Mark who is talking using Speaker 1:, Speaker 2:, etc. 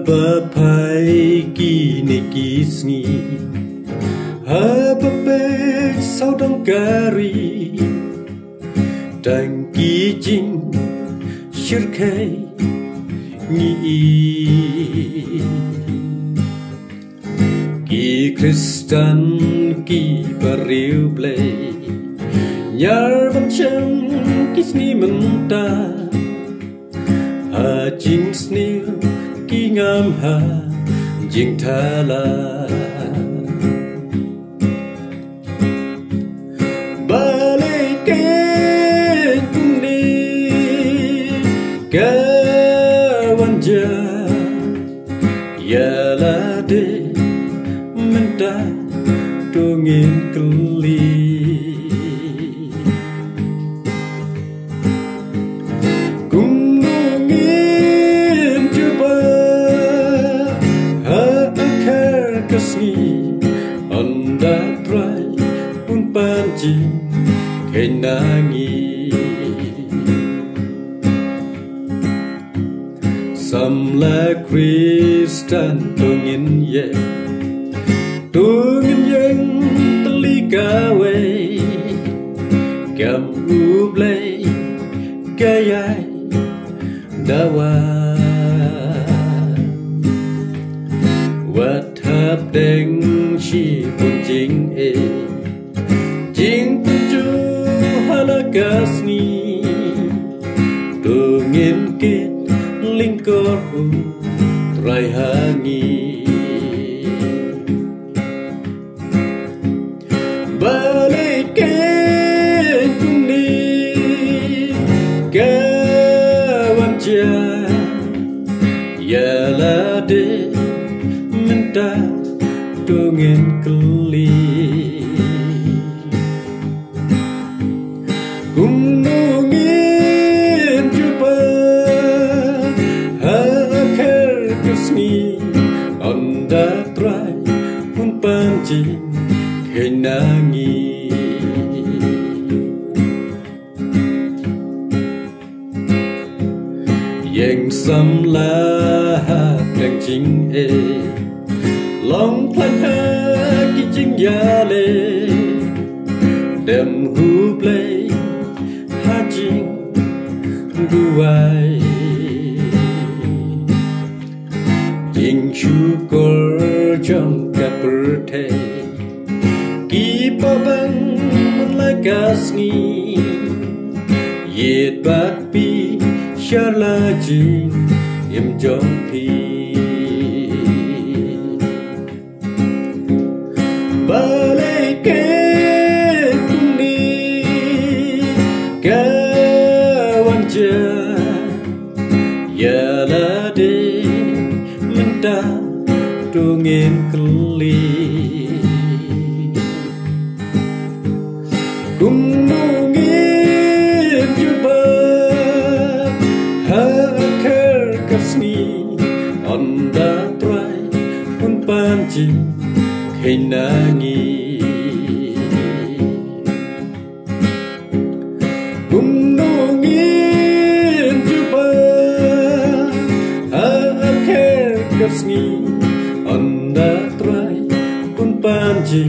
Speaker 1: Habapai kini kisni Habapai saudang gari Dan kijing syirkai ni Ki Kristen ki bariu blay Nyar macam kisni mentah Ha jing snil ki ngam ha jing thala Balik kuni kawan ja Yalah de mentah dongin keli Kesni anda try pun panci kenangi Samla Kristen tungin yang telikawe Kam ublay gayay dawa Wat hab deng shi pun jing Jing tuju halagas ni Dungin kit lingkor trai hangi Balik kuni kawan ja Yalah de mentah dongin keli Gunungin jumpa Hakar kesni anda try pun panci kenangi Yang samlah dan jing Long plan ha ki jing yale Dem hu play ha jing duai Jing syukur jong kaperte Ki paban lagas ni Yet bat pi syarla jing im jong pi Balik kuni kawan ja Yalah de mentah dongin keli Gunungin jumpa hakar kasni anda try pun panci kenangi Gunungin jumpa hakar kasni anda try pun panci